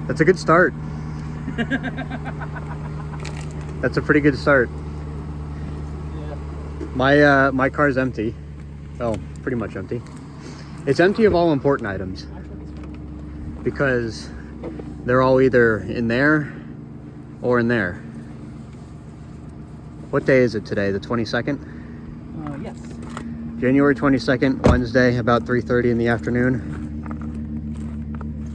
That's a good start. That's a pretty good start. Yeah. My car's empty. Oh, pretty much empty. It's empty of all important items because they're all either in there or in there. What day is it today? The 22nd? Yes. January 22nd, Wednesday, about 3:30 in the afternoon.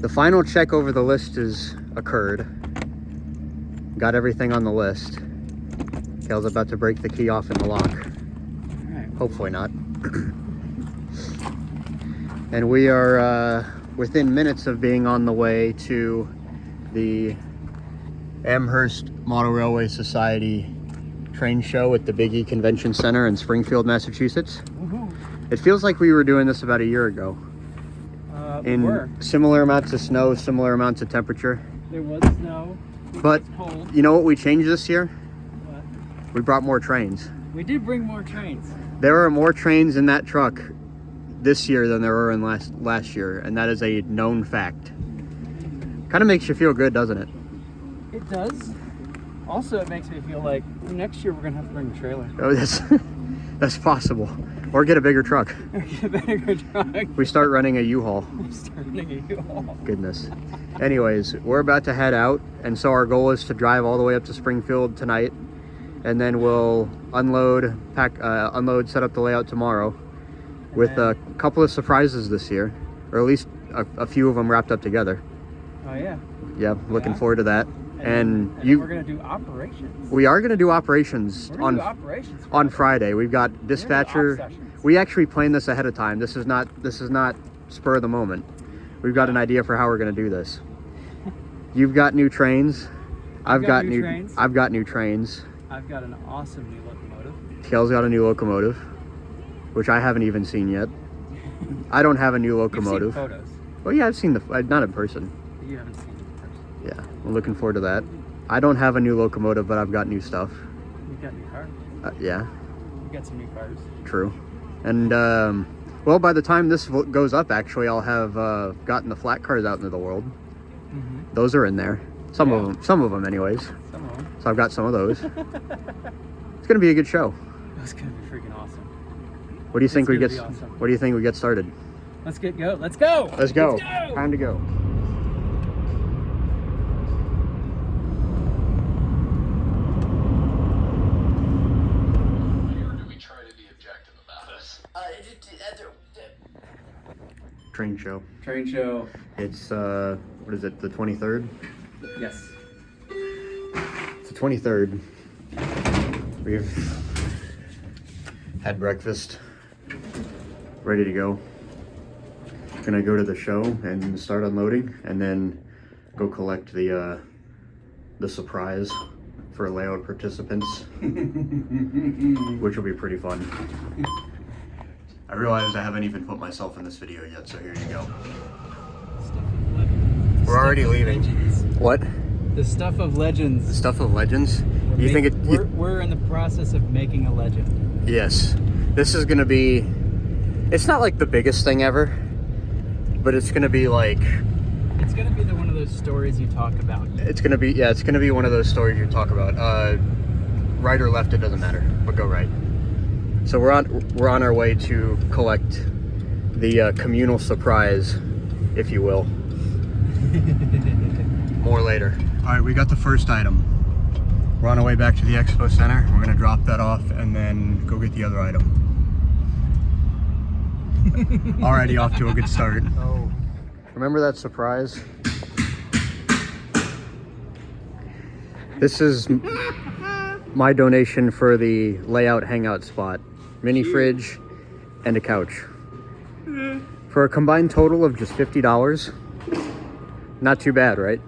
The final check over the list is occurred. Got everything on the list. Kale's about to break the key off in the lock. Alright. Hopefully not. And we are within minutes of being on the way to the Amherst Model Railway Society train show at the Big E Convention Center in Springfield, Massachusetts. Woohoo. It feels like we were doing this about a year ago. In similar amounts of snow, similar amounts of temperature. There was snow. But cold. you know what we changed this year? What? We brought more trains. We did bring more trains. There are more trains in that truck this year than there were in last year, and that is a known fact. Kind of makes you feel good, doesn't it? It does. Also, it makes me feel like next year we're gonna have to bring a trailer. Oh, that's possible. Or get a bigger truck. Or get a bigger truck. We start running a U-Haul. We start running a U-Haul. Goodness. Anyways, we're about to head out, and so our goal is to drive all the way up to Springfield tonight, and then we'll unload, set up the layout tomorrow, with a couple of surprises this year, or at least a few of them wrapped up together. Oh yeah. Yeah, looking forward to that. And we're gonna do operations. We are gonna do operations on Friday. We've got dispatcher. We actually planned this ahead of time. This is not spur of the moment. We've got an idea for how we're gonna do this. You've got new trains. I've got new trains. I've got new trains. I've got an awesome new locomotive. Kale's got a new locomotive, which I haven't even seen yet. I don't have a new locomotive. You've seen photos. Well, yeah, I've seen not in person. You haven't seen it in person. Yeah, I'm looking forward to that. I don't have a new locomotive, but I've got new stuff. You've got new cars. Yeah. You got some new cars. True. And well, by the time this goes up, actually, I'll have gotten the flat cars out into the world. Mm-hmm. Those are in there. Some of them, anyways. Some of them. So I've got some of those. It's gonna be a good show. It's gonna be freaking awesome. What do you think we get? Awesome. What do you think we get started? Let's go. Let's go. Let's go. Time to go. Train show. Train show. It's what is it? The 23rd? Yes. It's the 23rd. We've had breakfast. Ready to go. Gonna go to the show and start unloading, and then go collect the surprise for layout participants, which will be pretty fun. I realized I haven't even put myself in this video yet, so here you go. We're already leaving. What? The stuff of legends. The stuff of legends? You think it? We're in the process of making a legend. Yes. This is gonna be. It's not like the biggest thing ever, but it's gonna be like. It's gonna be one of those stories you talk about. It's gonna be It's gonna be one of those stories you talk about. Right or left, it doesn't matter, but go right. So we're on our way to collect the communal surprise, if you will. More later. All right, we got the first item. We're on our way back to the expo center. We're gonna drop that off and then go get the other item. Already off to a good start. Oh. Remember that surprise? This is my donation for the layout hangout spot. Mini fridge and a couch. For a combined total of just $50. Not too bad, right?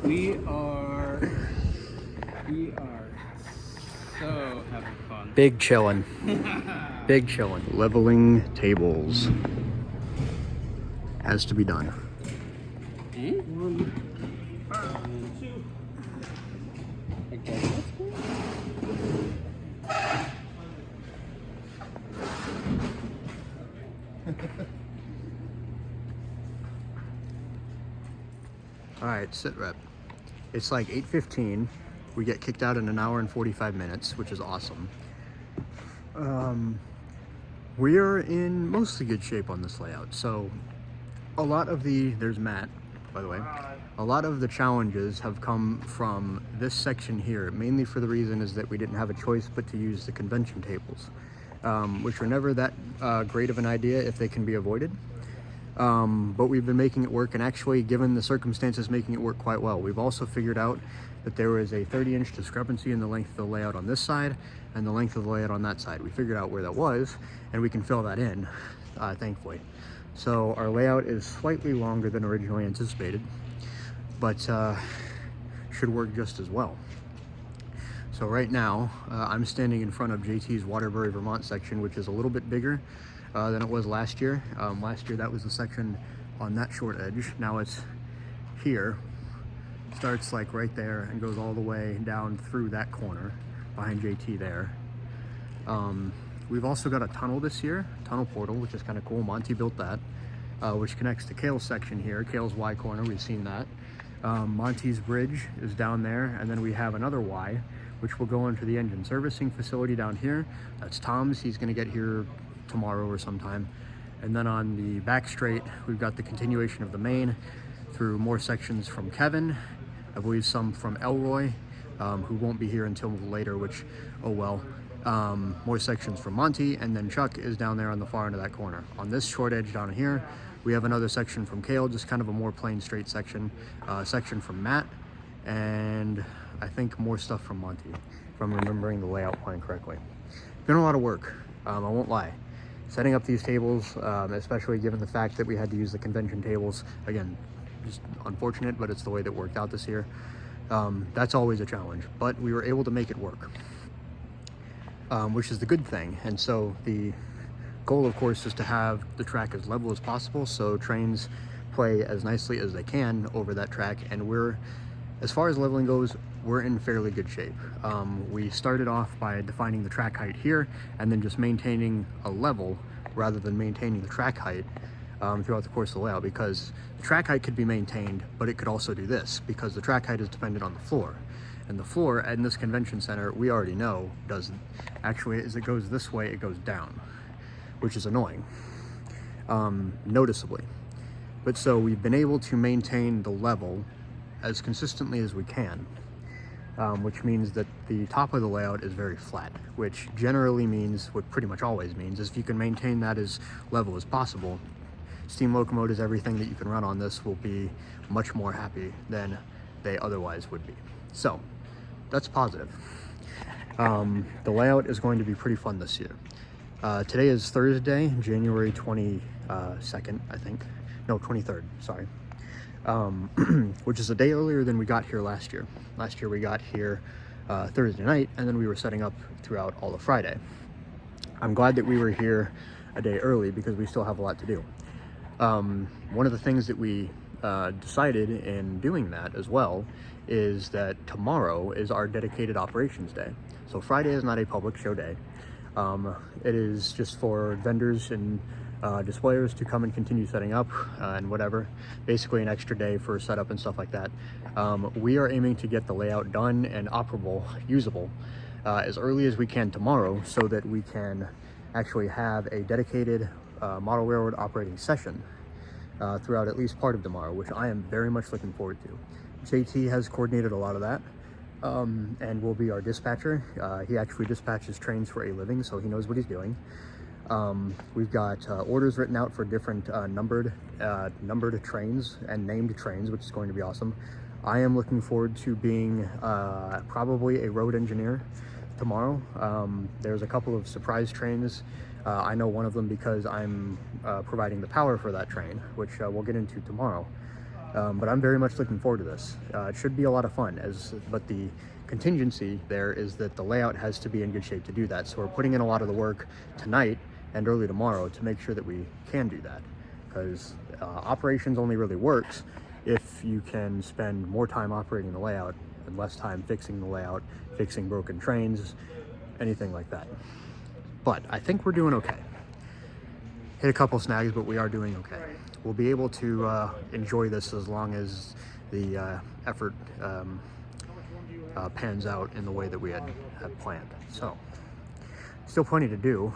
We are so having fun. Big chillin'. Big chillin'. Leveling tables. Has to be done. One, two. Okay, let's go. All right, sit rep. It's like 8:15. We get kicked out in an hour and 45 minutes, which is awesome. We are in mostly good shape on this layout. So a lot of there's Matt, by the way. A lot of the challenges have come from this section here, mainly for the reason is that we didn't have a choice but to use the convention tables, which are never that great of an idea if they can be avoided. But we've been making it work, and actually, given the circumstances, making it work quite well. We've also figured out that there is a 30-inch discrepancy in the length of the layout on this side and the length of the layout on that side. We figured out where that was, and we can fill that in, thankfully. So our layout is slightly longer than originally anticipated, but should work just as well. So right now, I'm standing in front of JT's Waterbury, Vermont section, which is a little bit bigger than it was last year. Last year, that was the section on that short edge. Now it's here, starts like right there and goes all the way down through that corner behind JT there. We've also got a tunnel this year, tunnel portal, which is kind of cool. Monty built that, which connects to Kale's section here, Kale's Y corner. We've seen that. Monty's bridge is down there, and then we have another Y, which will go into the engine servicing facility down here. That's Tom's. He's going to get here tomorrow or sometime. And then on the back straight, we've got the continuation of the main through more sections from Kevin, I believe some from Elroy, who won't be here until later, which, oh well. More sections from Monty, and then Chuck is down there on the far end of that corner. On this short edge down here, we have another section from Kale, just kind of a more plain straight section, section from Matt, and I think more stuff from Monty, if I'm remembering the layout plan correctly. Been a lot of work, I won't lie. Setting up these tables, especially given the fact that we had to use the convention tables, again, just unfortunate, but it's the way that worked out this year. That's always a challenge, but we were able to make it work, which is the good thing. And so the goal, of course, is to have the track as level as possible so trains play as nicely as they can over that track. And we're, as far as leveling goes, we're in fairly good shape. We started off by defining the track height here and then just maintaining a level rather than maintaining the track height throughout the course of the layout, because the track height could be maintained, but it could also do this because the track height is dependent on the floor. And the floor in this convention center, we already know, doesn't. Actually, as it goes this way, it goes down, which is annoying, noticeably. But so we've been able to maintain the level as consistently as we can, which means that the top of the layout is very flat, which generally means, what pretty much always means, is if you can maintain that as level as possible, steam locomotives, everything that you can run on this will be much more happy than they otherwise would be. So that's positive. The layout is going to be pretty fun this year. Today is Thursday, January 22nd, I think. No, 23rd, sorry. Which is a day earlier than we got here last year. Last year we got here Thursday night, and then we were setting up throughout all of Friday. I'm glad that we were here a day early because we still have a lot to do. One of the things that we decided in doing that as well is that tomorrow is our dedicated operations day. So Friday is not a public show day. It is just for vendors and displayers to come and continue setting up and whatever, basically an extra day for setup and stuff like that. We are aiming to get the layout done and operable, usable, as early as we can tomorrow so that we can actually have a dedicated model railroad operating session throughout at least part of tomorrow, which I am very much looking forward to. JT has coordinated a lot of that and will be our dispatcher. He actually dispatches trains for a living, so he knows what he's doing. We've got orders written out for different numbered trains and named trains, which is going to be awesome. I am looking forward to being probably a road engineer tomorrow. There's a couple of surprise trains. I know one of them because I'm providing the power for that train, which we'll get into tomorrow. But I'm very much looking forward to this. It should be a lot of fun, but the contingency there is that the layout has to be in good shape to do that. So we're putting in a lot of the work tonight and early tomorrow to make sure that we can do that, because operations only really works if you can spend more time operating the layout and less time fixing the layout, fixing broken trains, anything like that. But I think we're doing okay. Hit a couple snags, but we are doing okay. We'll be able to enjoy this as long as the effort pans out in the way that we had planned. So, still plenty to do.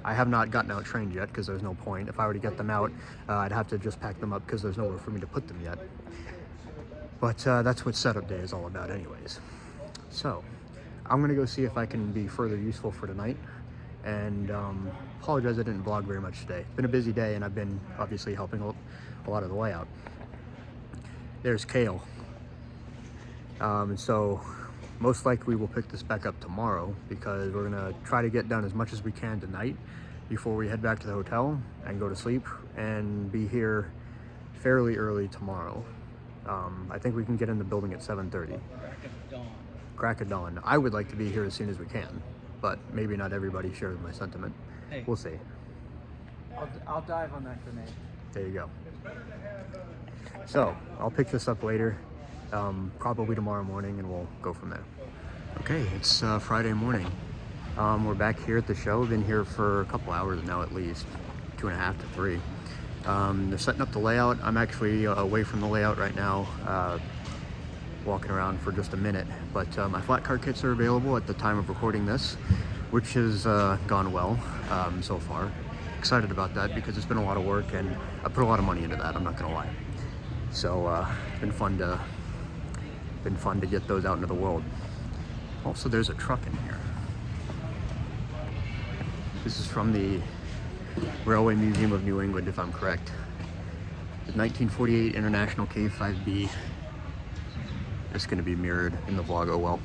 I have not gotten out trained yet because there's no point. If I were to get them out, I'd have to just pack them up because there's nowhere for me to put them yet. But that's what setup day is all about anyways. So, I'm gonna go see if I can be further useful for tonight. And apologize I didn't vlog very much today. It's been a busy day and I've been obviously helping a lot of the layout. There's Kale. And so most likely we'll pick this back up tomorrow because we're gonna try to get done as much as we can tonight before we head back to the hotel and go to sleep and be here fairly early tomorrow. I think we can get in the building at 7:30. Crack of dawn. I would like to be here as soon as we can, but maybe not everybody shares my sentiment. Hey, we'll see. I'll dive on that grenade. There you go. So I'll pick this up later, probably tomorrow morning, and we'll go from there. Okay, it's Friday morning. We're back here at the show. We've been here for a couple hours now at least, 2.5 to 3. They're setting up the layout. I'm actually away from the layout right now, walking around for just a minute, but my flat car kits are available at the time of recording this, which has gone well so far. Excited about that because it's been a lot of work and I put a lot of money into that, I'm not gonna lie. So it's been fun to get those out into the world. Also, there's a truck in here. This is from the Railway Museum of New England, if I'm correct. The 1948 International K5B. It's going to be mirrored in the vlog, oh well.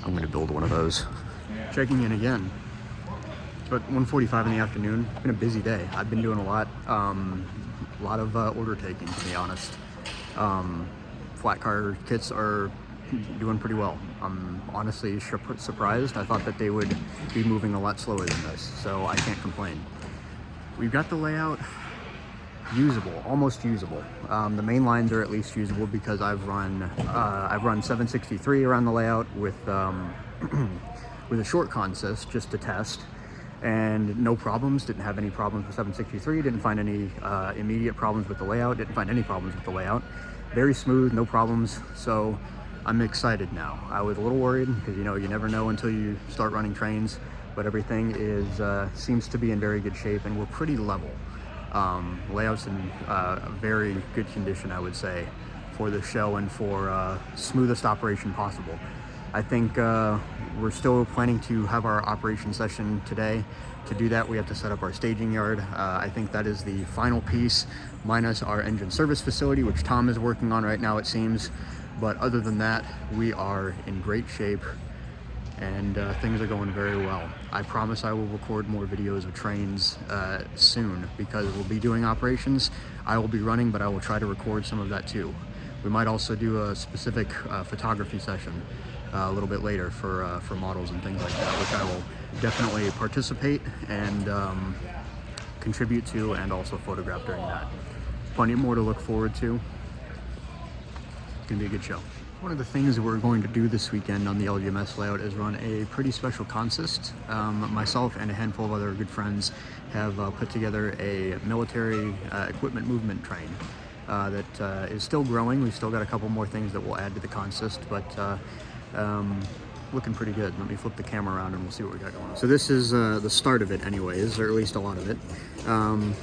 I'm going to build one of those. Checking in again. It's about 1:45 in the afternoon. It's been a busy day. I've been doing a lot of order taking, to be honest. Flat car kits are doing pretty well. I'm honestly surprised. I thought that they would be moving a lot slower than this, so I can't complain. We've got the layout usable, almost usable. The main lines are at least usable because I've run 763 around the layout with with a short consist just to test, and no problems. Didn't have any problems with 763. Didn't find any immediate problems with the layout. Didn't find any problems with the layout. Very smooth, no problems. So I'm excited now. I was a little worried because you never know until you start running trains, but everything seems to be in very good shape and we're pretty level. Layout's in very good condition, I would say, for the show and for smoothest operation possible. I think we're still planning to have our operation session today. To do that, we have to set up our staging yard. I think that is the final piece, minus our engine service facility, which Tom is working on right now, it seems. But other than that, we are in great shape and things are going very well. I promise I will record more videos of trains soon because we'll be doing operations. I will be running, but I will try to record some of that too. We might also do a specific photography session a little bit later for models and things like that, which I will definitely participate and contribute to and also photograph during that. Plenty more to look forward to. It's gonna be a good show. One of the things that we're going to do this weekend on the LGMS layout is run a pretty special consist. Myself and a handful of other good friends have put together a military equipment movement train that is still growing. We've still got a couple more things that we'll add to the consist, but looking pretty good. Let me flip the camera around and we'll see what we got going on. So this is the start of it anyways, or at least a lot of it.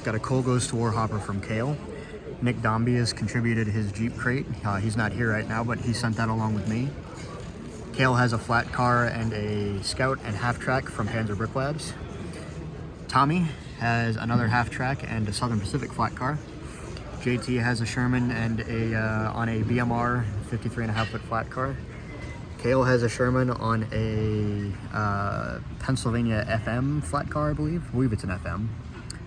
Got a Coal Goes to War hopper from Kale. Nick Dombey has contributed his Jeep crate. He's not here right now, but he sent that along with me. Kale has a flat car and a Scout and half track from Panzer Brick Labs. Tommy has another half track and a Southern Pacific flat car. JT has a Sherman and on a BMR 53.5 foot flat car. Kale has a Sherman on a Pennsylvania FM flat car, I believe. I believe it's an FM.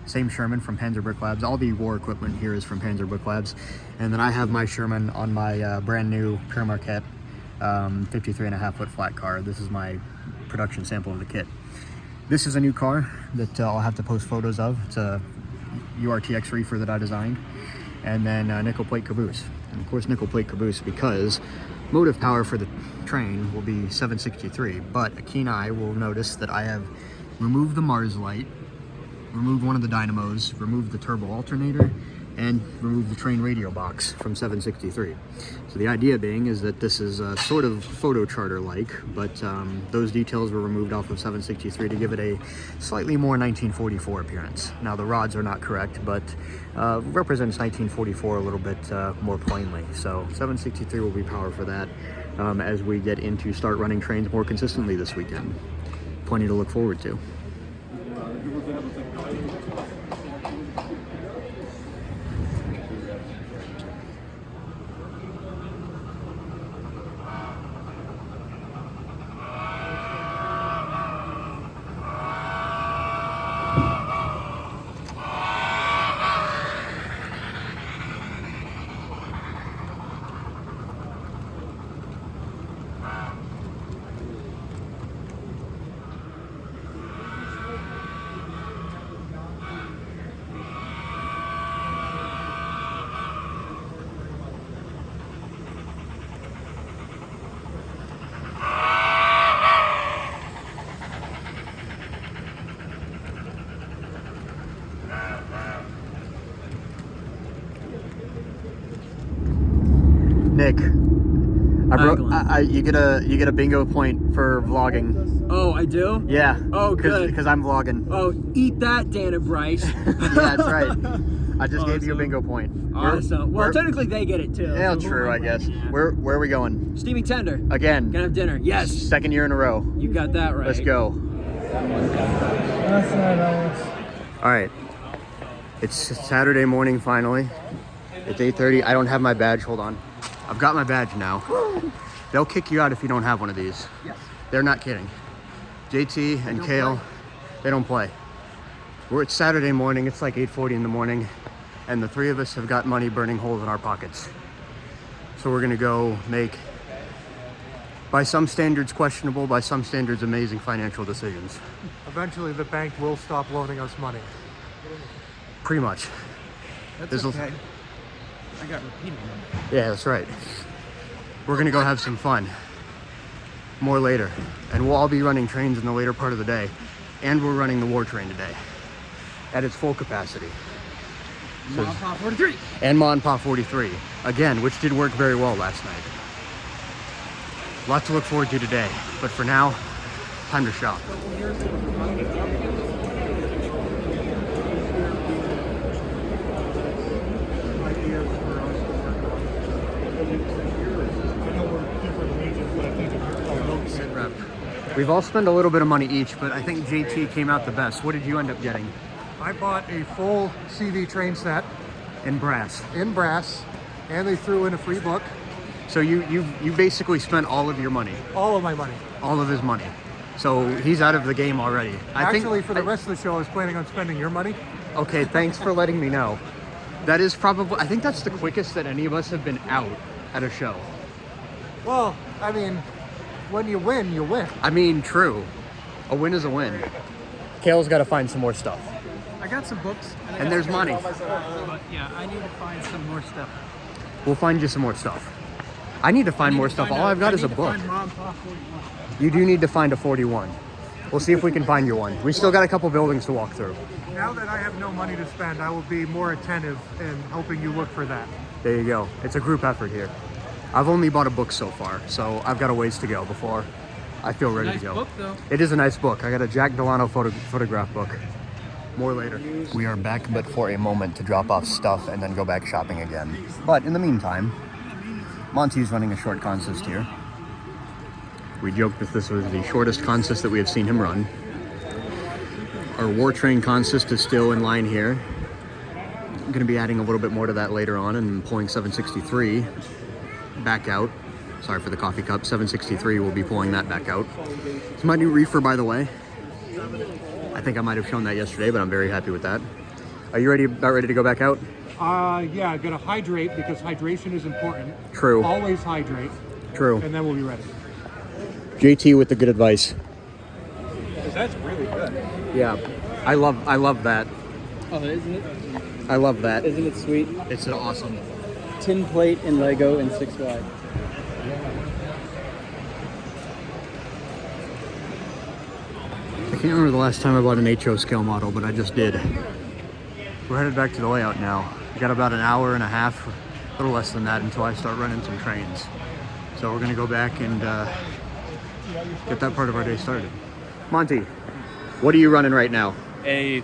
Same Sherman from Panzer Brick Labs. All the war equipment here is from Panzer Brick Labs. And then I have my Sherman on my brand new Pure Marquette 53.5 foot flat car. This is my production sample of the kit. This is a new car that I'll have to post photos of. It's a URTX reefer that I designed. And then nickel plate caboose. And of course nickel plate caboose because motive power for the train will be 763. But a keen eye will notice that I have removed the Mars light removed one of the dynamos, removed the turbo alternator, and removed the train radio box from 763. So the idea being is that this is sort of photo charter-like, but those details were removed off of 763 to give it a slightly more 1944 appearance. Now the rods are not correct, but represents 1944 a little bit more plainly. So 763 will be power for that as we get into start running trains more consistently this weekend. Plenty to look forward to. Nick, you get a bingo point for vlogging. Oh, I do? Yeah. Oh, good. Because I'm vlogging. Oh, eat that, Dan and Bryce. Yeah, that's right. I just gave you a bingo point. Awesome. Well, technically they get it too. Yeah, true, I guess. Where are we going? Steamy Tender. Again. Gonna have dinner. Yes. Second year in a row. You got that right. Let's go. All right. It's Saturday morning finally. It's 8:30. I don't have my badge. Hold on. I've got my badge now. They'll kick you out if you don't have one of these. Yes. They're not kidding. JT and Kale, they don't play. It's Saturday morning. It's like 8:40 in the morning, and the three of us have got money burning holes in our pockets. So we're gonna go make, by some standards questionable, by some standards amazing financial decisions. Eventually the bank will stop loaning us money. Pretty much. That's okay. I got repeated numbers. Yeah, that's right. We're gonna go have some fun. More later. And we'll all be running trains in the later part of the day. And we're running the war train today. At its full capacity. Monpa 43. And Monpa 43. Again, which did work very well last night. Lot to look forward to today. But for now, time to shop. We've all spent a little bit of money each, but I think JT came out the best. What did you end up getting? I bought a full CV train set In brass. in brass, and they threw in a free book. So you basically spent all of your money. All of my money. All of his money. So he's out of the game already. Actually, for the rest of the show, I was planning on spending your money. Okay, thanks for letting me know. That is probably, I think that's the quickest that any of us have been out at a show. Well, I mean, when you win, you win. I mean, true. A win is a win. Kale's got to find some more stuff. I got some books. And there's money. But yeah, I need to find some more stuff. We'll find you some more stuff. I need to find more stuff. All I've got is a book. You do need to find a 41. We'll see if we can find you one. We still got a couple buildings to walk through. Now that I have no money to spend, I will be more attentive in helping you look for that. There you go. It's a group effort here. I've only bought a book so far, so I've got a ways to go before I feel ready to go. Book, though. It is a nice book. I got a Jack Delano photograph book. More later. We are back but for a moment to drop off stuff and then go back shopping again. But in the meantime, Monty's running a short consist here. We joked that this was the shortest consist that we have seen him run. Our war train consist is still in line here. I'm going to be adding a little bit more to that later on and pulling 763 back out. Sorry for the coffee cup. 763 will be pulling that back out. It's my new reefer, by the way. I think I might have shown that yesterday, but I'm very happy with that. Are you about ready to go back out? Yeah, I'm gonna hydrate because hydration is important. True. Always hydrate. True. And then we'll be ready. JT with the good advice. Because that's really good. Yeah, I love that. Oh, isn't it? I love that. Isn't it sweet? It's awesome. Tin plate and Lego and 6 wide. can't remember the last time I bought an HO scale model, but I just did. We're headed back to the layout now. We got about an hour and a half, a little less than that, until I start running some trains. So we're gonna go back and get that part of our day started. Monty, what are you running right now? A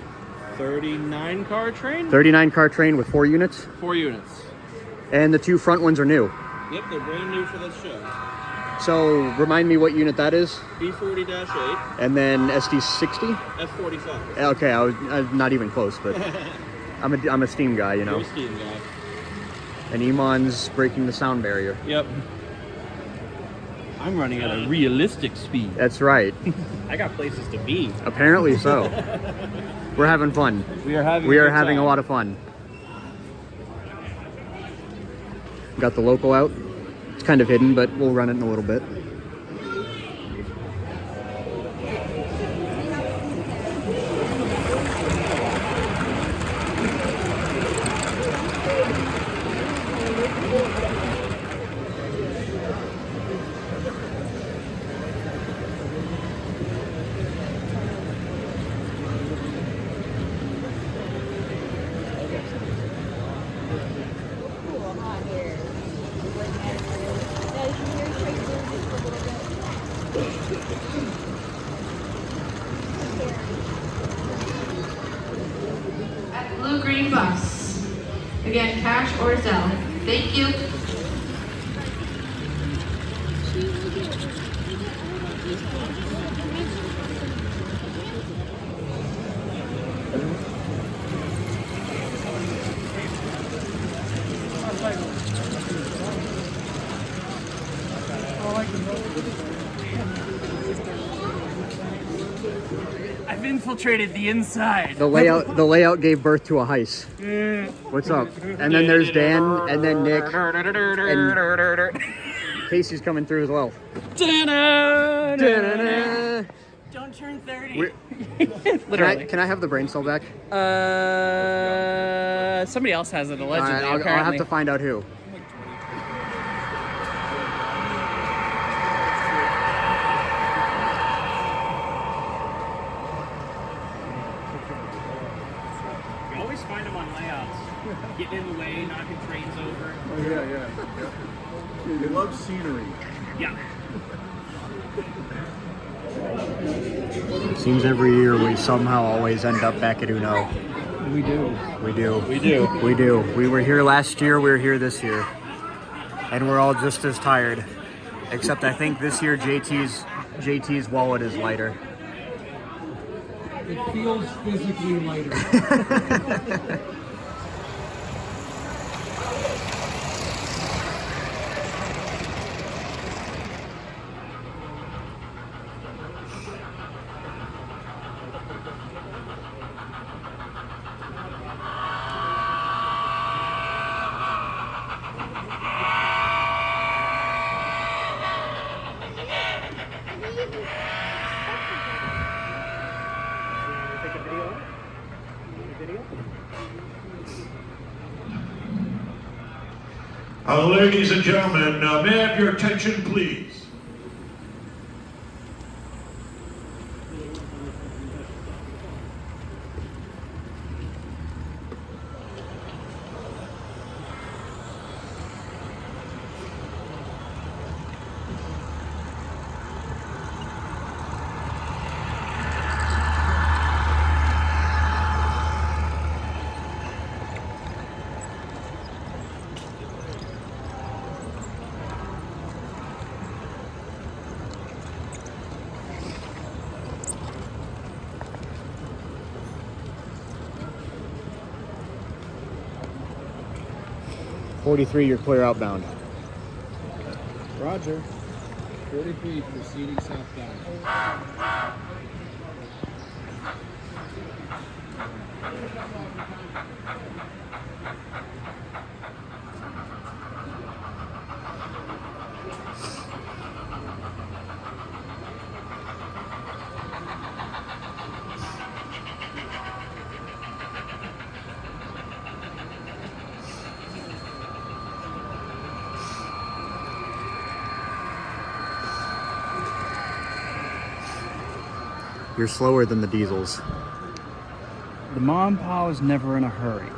39 car train? 39 car train with 4 units? 4 units. And the 2 front ones are new. Yep, they're brand new for this show. So remind me what unit that is? B40-8, And then SD60? F45. Okay, I was not even close, but I'm a steam guy, you know. You're a steam guy. And Iman's breaking the sound barrier. Yep. I'm running at a realistic speed. That's right. I got places to be. Apparently so. We're having fun. We are having a lot of fun. Got the local out. It's kind of hidden, but we'll run it in a little bit. At Blue Green Bus. Again, cash or Zelle. Thank you. I've infiltrated the inside. The layout gave birth to a heist. What's up? And then there's Dan, and then Nick, and Casey's coming through as well. Da-na-na. Don't turn 30. Literally. Can I have the brain cell back? Somebody else has it allegedly. I'll have to find out who. You always find them on layouts. Getting in the way, knocking trains over. Oh, yeah. They love scenery. Yeah. Seems every year we somehow always end up back at Uno. We do. We do. We do. We do. We were here last year, we were here this year. And we're all just as tired. Except I think this year JT's wallet is lighter. It feels physically lighter. Ladies and gentlemen, may I have your attention, please? .43, you're clear outbound. Roger. 43 proceeding southbound. You're slower than the diesels. The mom and pa is never in a hurry.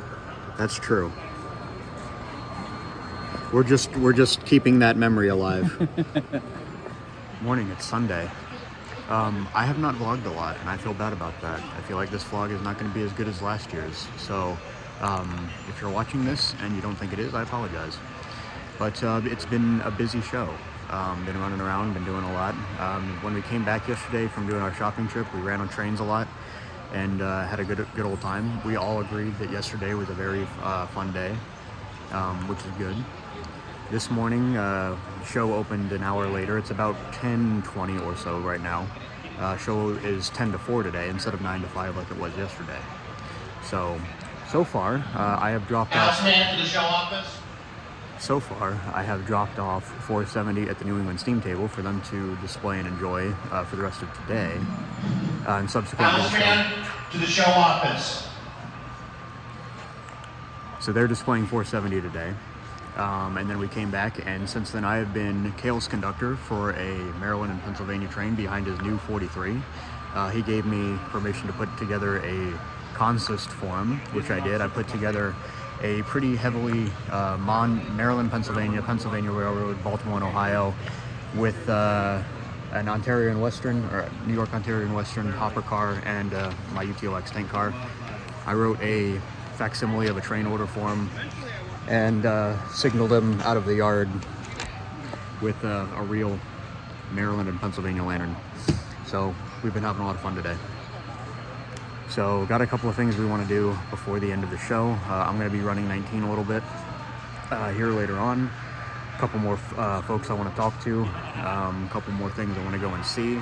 That's true. We're just keeping that memory alive. Morning, it's Sunday. I have not vlogged a lot, and I feel bad about that. I feel like this vlog is not going to be as good as last year's. So, if you're watching this and you don't think it is, I apologize. But it's been a busy show. Been running around, been doing a lot. When we came back yesterday from doing our shopping trip, we ran on trains a lot and had a good old time. We all agreed that yesterday was a very fun day, which is good. This morning, show opened an hour later. It's about 10:20 or so right now. Show is 10 to 4 today instead of 9 to 5 like it was yesterday. So far, I have dropped off. To the show office. So far, I have dropped off 470 at the New England Steam Table for them to display and enjoy for the rest of today, and subsequently the show. To the show office. So they're displaying 470 today. And then we came back, and since then I have been Cale's conductor for a Maryland and Pennsylvania train behind his new 43. He gave me permission to put together a consist for him, which I did. I put together a pretty heavily Maryland, Pennsylvania Railroad, Baltimore and Ohio, with an Ontario and Western, or New York Ontario and Western hopper car, and my UTOX tank car. I wrote a facsimile of a train order for him, and signaled him out of the yard with a real Maryland and Pennsylvania lantern. So we've been having a lot of fun today. So got a couple of things we want to do before the end of the show. I'm going to be running 19 a little bit here later on. A couple more folks I want to talk to. A couple more things I want to go and see.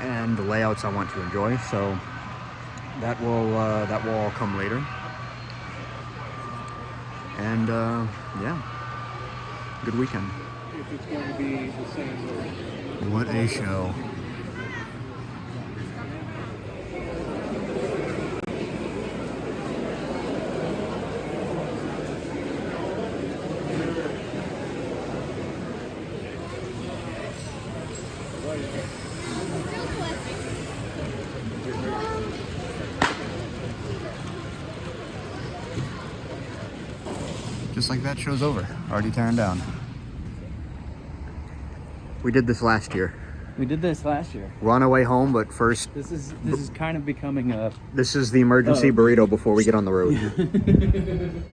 And the layouts I want to enjoy. So that will all come later. And yeah, good weekend. If it's going to be the same way. What a show. Just like that, show's over. Already tearing down. We did this last year. We did this last year. We're on our way home, but first, This is kind of becoming a this is the emergency burrito before we get on the road.